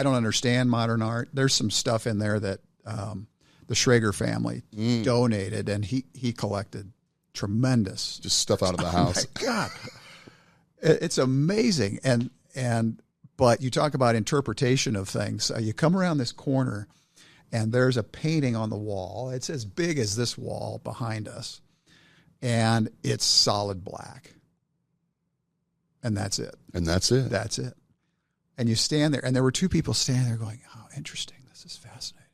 don't understand modern art. There's some stuff in there that the Schrager family donated, and he collected tremendous. Just stuff out of the house. Oh my God. It's amazing. But you talk about interpretation of things. You come around this corner, and there's a painting on the wall. It's as big as this wall behind us, and it's solid black. And that's it. And that's it. That's it. And you stand there, and there were two people standing there going, "Oh, interesting. This is fascinating.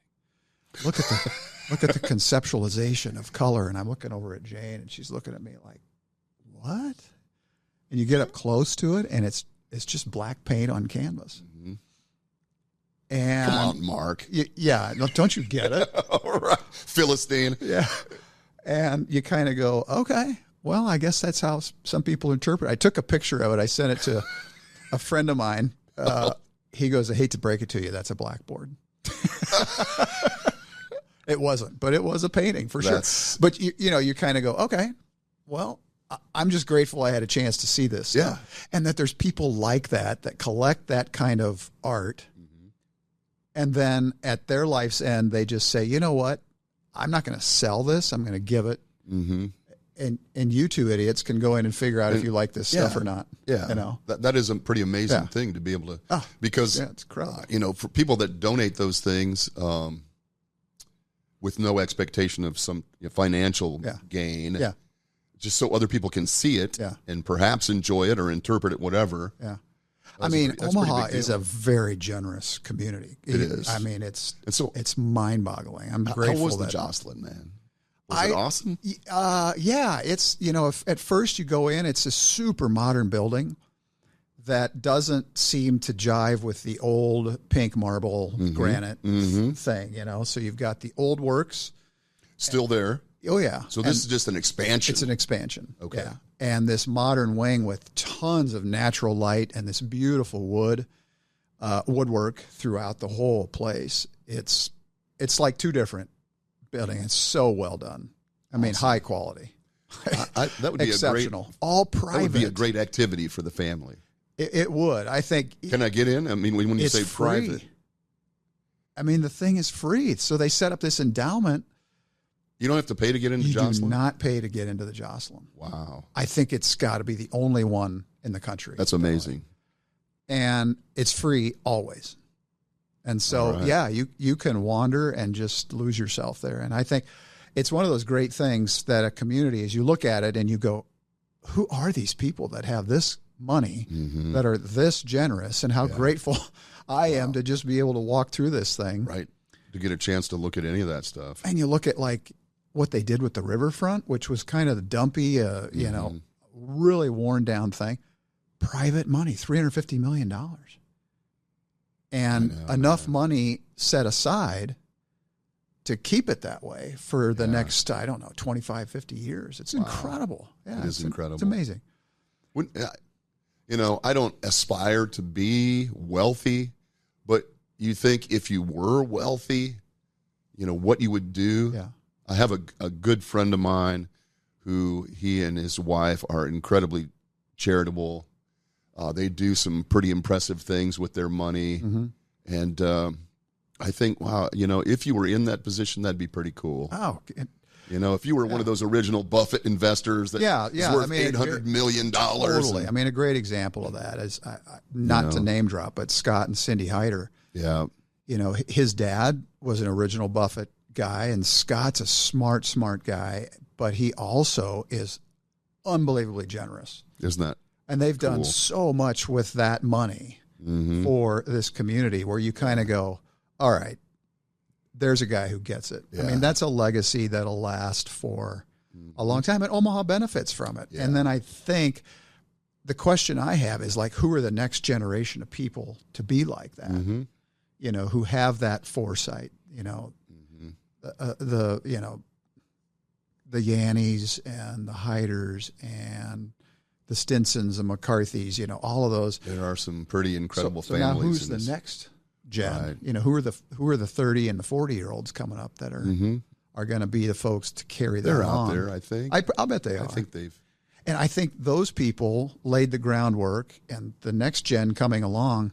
Look at the conceptualization of color." And I'm looking over at Jane, and she's looking at me like, "What?" And you get up close to it, and it's just black paint on canvas. Mm-hmm. And come on, Mark. Yeah, don't you get it? All right. Philistine. Yeah. And you kind of go, okay, well, I guess that's how some people interpret. I took a picture of it. I sent it to a friend of mine. He goes, "I hate to break it to you, that's a blackboard." It wasn't, but it was a painting for sure. But you kind of go, okay, well, I'm just grateful I had a chance to see this stuff. And that there's people like that collect that kind of art. Mm-hmm. And then at their life's end, they just say, you know what? I'm not going to sell this. I'm going to give it. Mm-hmm. And you two idiots can go in and figure out if you like this stuff or not. Yeah. You know, that is a pretty amazing thing to be able to, because, it's incredible. For people that donate those things, with no expectation of some financial gain. Yeah. Just so other people can see it and perhaps enjoy it or interpret it, whatever. Yeah. Omaha is a very generous community. It is. I mean, it's mind-boggling. I'm grateful. How was the Jocelyn, man? Was it awesome? Yeah. It's, if at first you go in, it's a super modern building that doesn't seem to jive with the old pink marble granite thing, So you've got the old works. Still there. Oh, yeah. So this is just an expansion. It's an expansion. Okay. Yeah. And this modern wing with tons of natural light and this beautiful woodwork throughout the whole place. It's like two different buildings. It's so well done. I mean, high quality. That would be exceptional. All private. That would be a great activity for the family. It would. I think. Can I get in? I mean, when you say free. private. I mean, the thing is free. So they set up this endowment. You don't have to pay to get into Jocelyn? You do not pay to get into the Jocelyn. Wow. I think it's got to be the only one in the country. That's amazing. And it's free always. And so, you can wander and just lose yourself there. And I think it's one of those great things that a community, as you look at it and you go, who are these people that have this money, that are this generous, and how grateful I am to just be able to walk through this thing. Right. To get a chance to look at any of that stuff. And you look at like what they did with the riverfront, which was kind of the dumpy, really worn down thing. Private money, $350 million. And enough money set aside to keep it that way for the next, 25, 50 years. It's incredible. Yeah, it is incredible. It's amazing. I don't aspire to be wealthy, but you think if you were wealthy, what you would do. Yeah. I have a good friend of mine who he and his wife are incredibly charitable. They do some pretty impressive things with their money. Mm-hmm. And I think, wow, if you were in that position, that'd be pretty cool. Oh, if you were one of those original Buffett investors that is worth $800 million. Totally. I mean, a great example of that is, not to name drop, but Scott and Cindy Hyder. Yeah. His dad was an original Buffett guy, and Scott's a smart guy, but he also is unbelievably generous. Isn't that? And they've done so much with that money for this community where you kind of go, all right, there's a guy who gets it. Yeah. I mean, that's a legacy that'll last for a long time, and Omaha benefits from it. Yeah. And then I think the question I have is like, who are the next generation of people to be like that? Who have that foresight, the Yannies and the Hyders and the Stinsons, the McCarthys, all of those. There are some pretty incredible so families. Now who's the next gen? Right. Who are the 30 and the 40-year-olds coming up that are going to be the folks to carry that on? They're out there, I think. I'll bet they are. I think they've. And I think those people laid the groundwork, and the next gen coming along,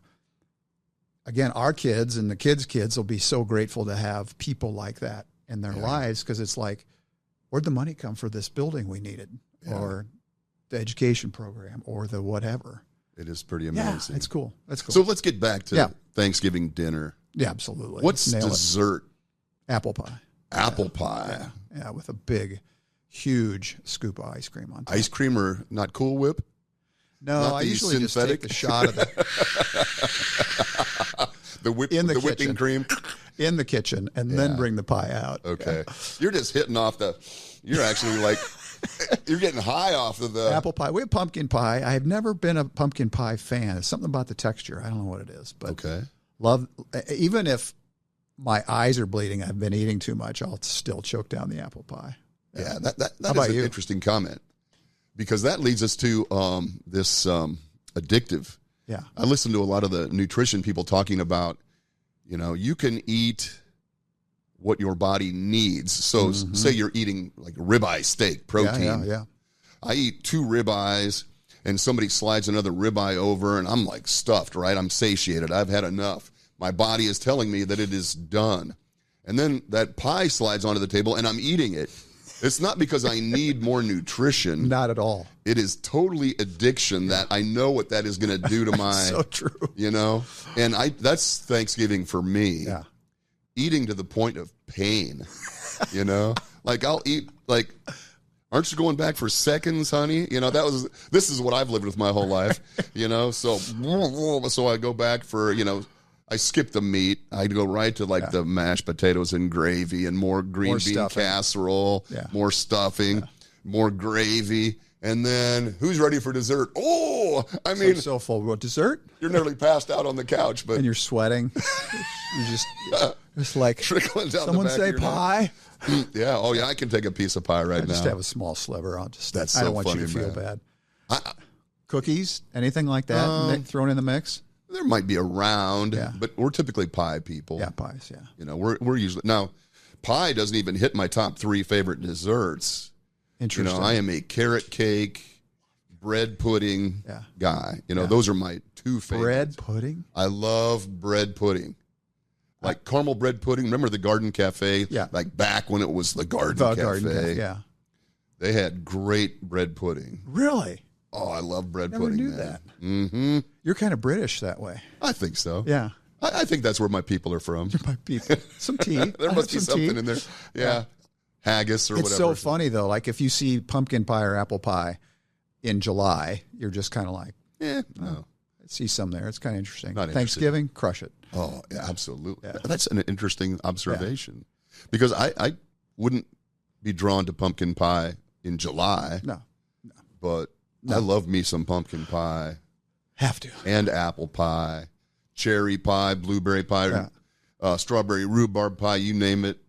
again, our kids and the kids will be so grateful to have people like that in their lives, because it's like, where'd the money come for this building we needed, or the education program, or the whatever? It is pretty amazing. Yeah, it's cool. That's cool. So let's get back to Thanksgiving dinner. Yeah, absolutely. What's dessert? Apple pie. Apple pie. Yeah, with a big, huge scoop of ice cream on top. Ice cream or not Cool Whip? No, I usually synthetic? just take the shot of the whipping cream in the kitchen, and then bring the pie out. Okay, you're just hitting off you're actually like you're getting high off of the apple pie. We have pumpkin pie. I have never been a pumpkin pie fan. It's something about the texture. I don't know what it is, but love. Even if my eyes are bleeding, I've been eating too much, I'll still choke down the apple pie. Yeah, that is an interesting comment, because that leads us to this addictive. Yeah. I listen to a lot of the nutrition people talking about, you can eat what your body needs. So say you're eating like a ribeye steak, protein. Yeah. I eat 2 ribeyes and somebody slides another ribeye over and I'm like stuffed, right? I'm satiated. I've had enough. My body is telling me that it is done. And then that pie slides onto the table and I'm eating it. It's not because I need more nutrition. Not at all. It is totally addiction that I know what that is going to do to my, so true. And that's Thanksgiving for me. Yeah. Eating to the point of pain, like I'll eat, like, aren't you going back for seconds, honey? This is what I've lived with my whole life, so I go back for, I skip the meat. I go right to the mashed potatoes and gravy and more green bean stuffing. Casserole, more stuffing, more gravy. And then who's ready for dessert? Oh, I mean, so full. What, dessert? You're nearly passed out on the couch, but and you're sweating. You're just like trickling down. Someone say pie. Yeah. Oh, yeah. I can take a piece of pie right now. Just have a small sliver. That's so I don't want funny, you to feel bad. Cookies, anything like that, thrown in the mix. There might be around, but we're typically pie people. Yeah, pies. Yeah. We're usually now. Pie doesn't even hit my top 3 favorite desserts. Interesting. I am a carrot cake, bread pudding guy. Those are my 2 favorites. Bread pudding? I love bread pudding. Like caramel bread pudding. Remember the Garden Cafe? Yeah. Like back when it was the Garden Cafe. Yeah. They had great bread pudding. Really? Oh, I love bread Never pudding. Knew man. that. Mm-hmm. You're kind of British that way. I think so. Yeah. I think that's where my people are from. My people. Some tea. There must be something in there. Yeah. Haggis or whatever. It's so funny, though. Like, if you see pumpkin pie or apple pie in July, you're just kind of like, no. I see some there. It's kind of interesting. Not Thanksgiving, crush it. Oh, yeah, absolutely. Yeah. That's an interesting observation. Because I wouldn't be drawn to pumpkin pie in July. No. But I love me some pumpkin pie. Have to. And apple pie, cherry pie, blueberry pie, strawberry rhubarb pie, you name it.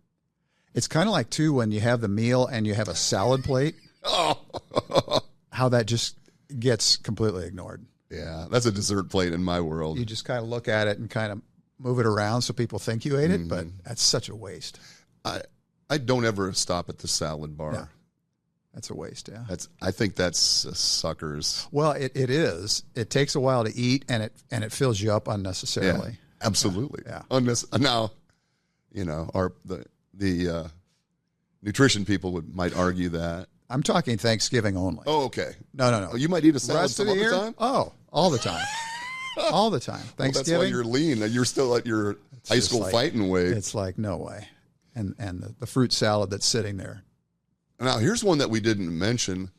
It's kind of like, too, when you have the meal and you have a salad plate, how that just gets completely ignored. Yeah, that's a dessert plate in my world. You just kind of look at it and kind of move it around so people think you ate it, but that's such a waste. I don't ever stop at the salad bar. No. That's a waste, yeah. I think that's suckers. Well, it is. It takes a while to eat, and it fills you up unnecessarily. Yeah, absolutely. Yeah. Now, the nutrition people might argue that. I'm talking Thanksgiving only. Oh, okay. No. Oh, you might eat a salad some other time? Oh, all the time. All the time. Thanksgiving. Well, that's why you're lean. You're still at your high school fighting weight. It's like, no way. And the fruit salad that's sitting there. Now, here's one that we didn't mention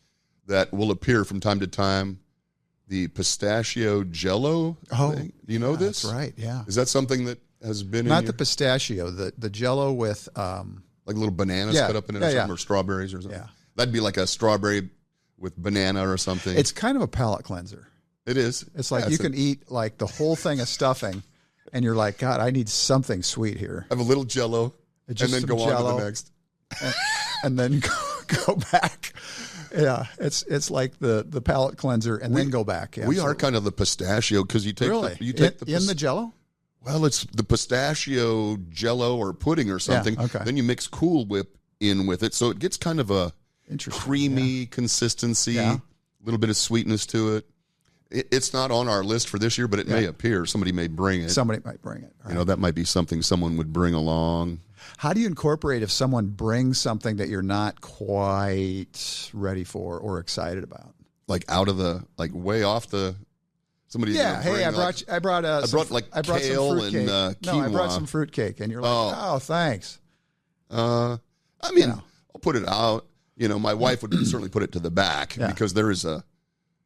that will appear from time to time. The pistachio Jello thing. Do you know this? That's right, yeah. Is that something that has been Not the pistachio, the Jello with... like little bananas cut up in it or something, or strawberries or something? Yeah. That'd be like a strawberry with banana or something. It's kind of a palate cleanser. It is. It's like you can eat like the whole thing of stuffing, and you're like, God, I need something sweet here. Have a little Jello, and then go on to the next. And then go back. Yeah, it's like the palate cleanser, and then go back. Yeah, we are kind of the pistachio because you take in the Jello. Well, it's the pistachio Jello or pudding or something. Yeah, okay. Then you mix Cool Whip in with it, so it gets kind of a creamy consistency, a little bit of sweetness to it. It's not on our list for this year, but it may appear. Somebody may bring it. Somebody might bring it. Right. You know, that might be something someone would bring along. How do you incorporate if someone brings something that you're not quite ready for or excited about? Like out of the, like way off the, somebody. Yeah. Hey, I brought kale and quinoa. No, I brought some fruitcake, and you're like, oh thanks. I mean, I'll put it out. You know, my wife would certainly put it to the back because there is a,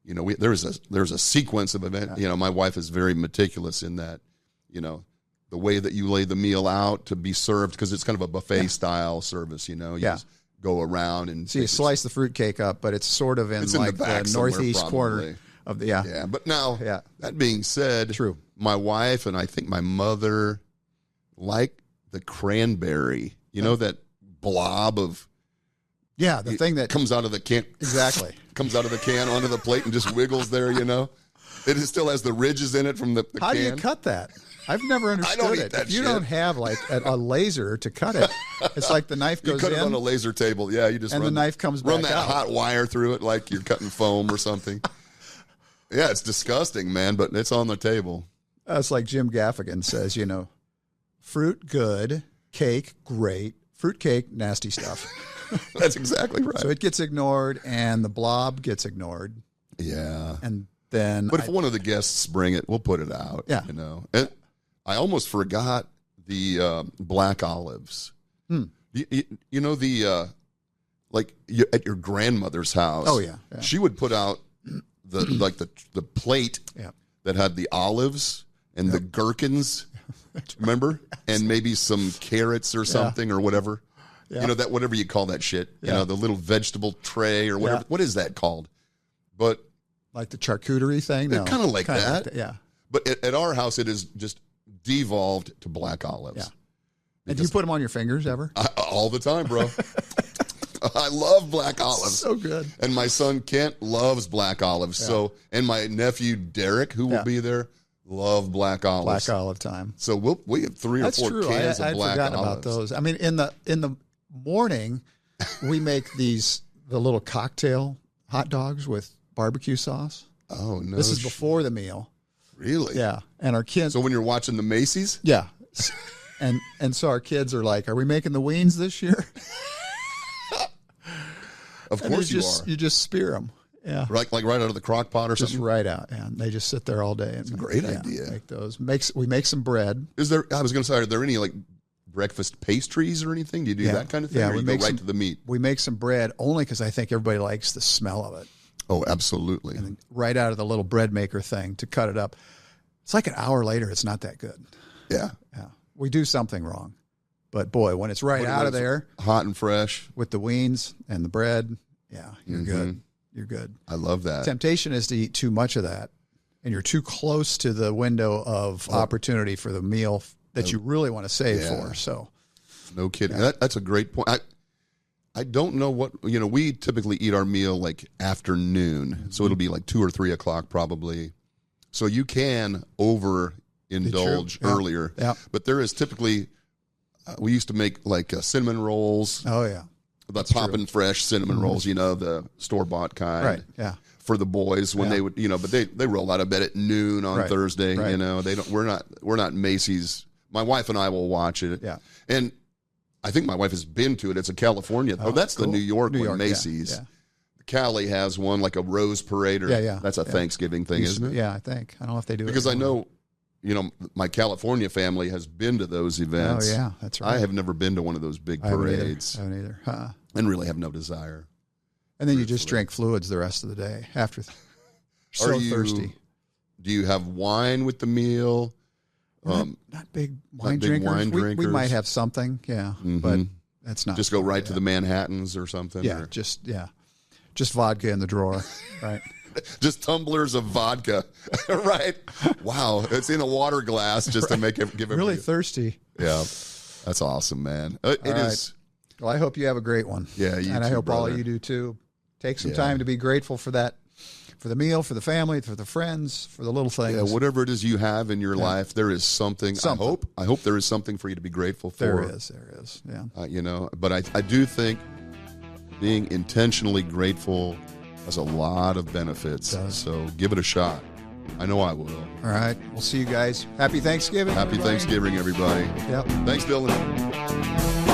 you know, there's a sequence of event. You know, my wife is very meticulous in that, you know, the way that you lay the meal out to be served, because it's kind of a buffet style service, you know. You just go around and you slice the fruitcake up, but it's sort of in like the northeast corner of the Yeah, but now that being said, my wife and I think my mother like the cranberry. You know, that blob of the thing that comes out of the can. Exactly. Comes out of the can onto the plate and just wiggles there, you know. It still has the ridges in it from the How can. do you cut that? I've never understood it. If you don't have like a laser to cut it, it's like the knife goes in. You cut it on a laser table. Yeah, you just the knife comes back run that hot wire through it like you're cutting foam or something. Yeah, it's disgusting, man, but it's on the table. It's like Jim Gaffigan says, you know, fruit good, cake great, fruit cake nasty stuff. That's exactly right. So it gets ignored, and the blob gets ignored. Yeah. And then, but if one of the guests bring it, we'll put it out. Yeah. You know, and I almost forgot the black olives. You know the at your grandmother's house. Oh yeah. She would put out the plate that had the olives and the gherkins. Remember, and maybe some carrots or something or whatever. Yeah. You know, that whatever you call that shit. You know, the little vegetable tray or whatever. What is that called? But like the charcuterie thing? No. Kind of like that. Yeah. But at our house, it is just devolved to black olives. Yeah. And do you put them on your fingers ever? All the time, bro. I love black olives. So good. And my son Kent loves black olives. Yeah. So, and my nephew Derek, who will be there, love black olives. Black olive time. So we have 3 or 4 cans of black olives. I forgot about those. I mean, in the morning, we make the little cocktail hot dogs with barbecue sauce. Oh no! This is before the meal. Really? Yeah. And our kids. So when you're watching the Macy's? Yeah. And so our kids are like, "Are we making the weens this year?" Of course you are. You just spear them. Yeah. Like right out of the crock pot or something? Just right out. Yeah. And they just sit there all day. It's a great idea. Make those. We make some bread. I was going to say, are there any like breakfast pastries or anything? Do you do that kind of thing? Yeah. Or you go right to the meat? We make some bread only because I think everybody likes the smell of it. Oh, absolutely. And then right out of the little bread maker thing to cut it up. It's like an hour later. It's not that good. Yeah. Yeah. We do something wrong. But boy, when it's out of there, hot and fresh with the weens and the bread, you're good. You're good. I love that. Temptation is to eat too much of that, and you're too close to the window of opportunity for the meal that you really want to save for. So, no kidding. That's a great point. I don't know what, you know, we typically eat our meal like afternoon, so it'll be like 2 or 3 o'clock probably. So you can overindulge earlier. Yeah. But there is typically, we used to make like cinnamon rolls. Oh yeah. The poppin' fresh cinnamon rolls, you know, the store-bought kind. Right, yeah. For the boys when they would, you know, but they roll out of bed at noon on Thursday, you know. We're not Macy's. My wife and I will watch it. Yeah. And I think my wife has been to it. It's a California. That's cool. The New York one, Macy's. Yeah. Cali has one like a Rose Parade. That's a Thanksgiving thing, isn't it? Yeah, I think. I don't know if they do because it. I know, you know, my California family has been to those events. Oh, yeah, that's right. I have never been to one of those big parades. I haven't either. And really have no desire. And then you just drink fluids the rest of the day after. Thirsty. Do you have wine with the meal? Not big wine drinkers. We might have something, but that's not. Just go right to the Manhattans or something. Yeah, just vodka in the drawer, right? Just tumblers of vodka, right? Wow, it's in a water glass just to make it give it really thirsty. Yeah, that's awesome, man. It is. Well, I hope you have a great one. Yeah, you and too, I hope brother. all of you do too. Take some time to be grateful for that, for the meal, for the family, for the friends, for the little things. Yeah, whatever it is you have in your life, there is something. I hope there is something for you to be grateful for. There is. Yeah. You know, but I do think being intentionally grateful has a lot of benefits. So give it a shot. I know I will. All right. We'll see you guys. Happy Thanksgiving. Happy Thanksgiving, everybody. Yep. Thanks, Dylan.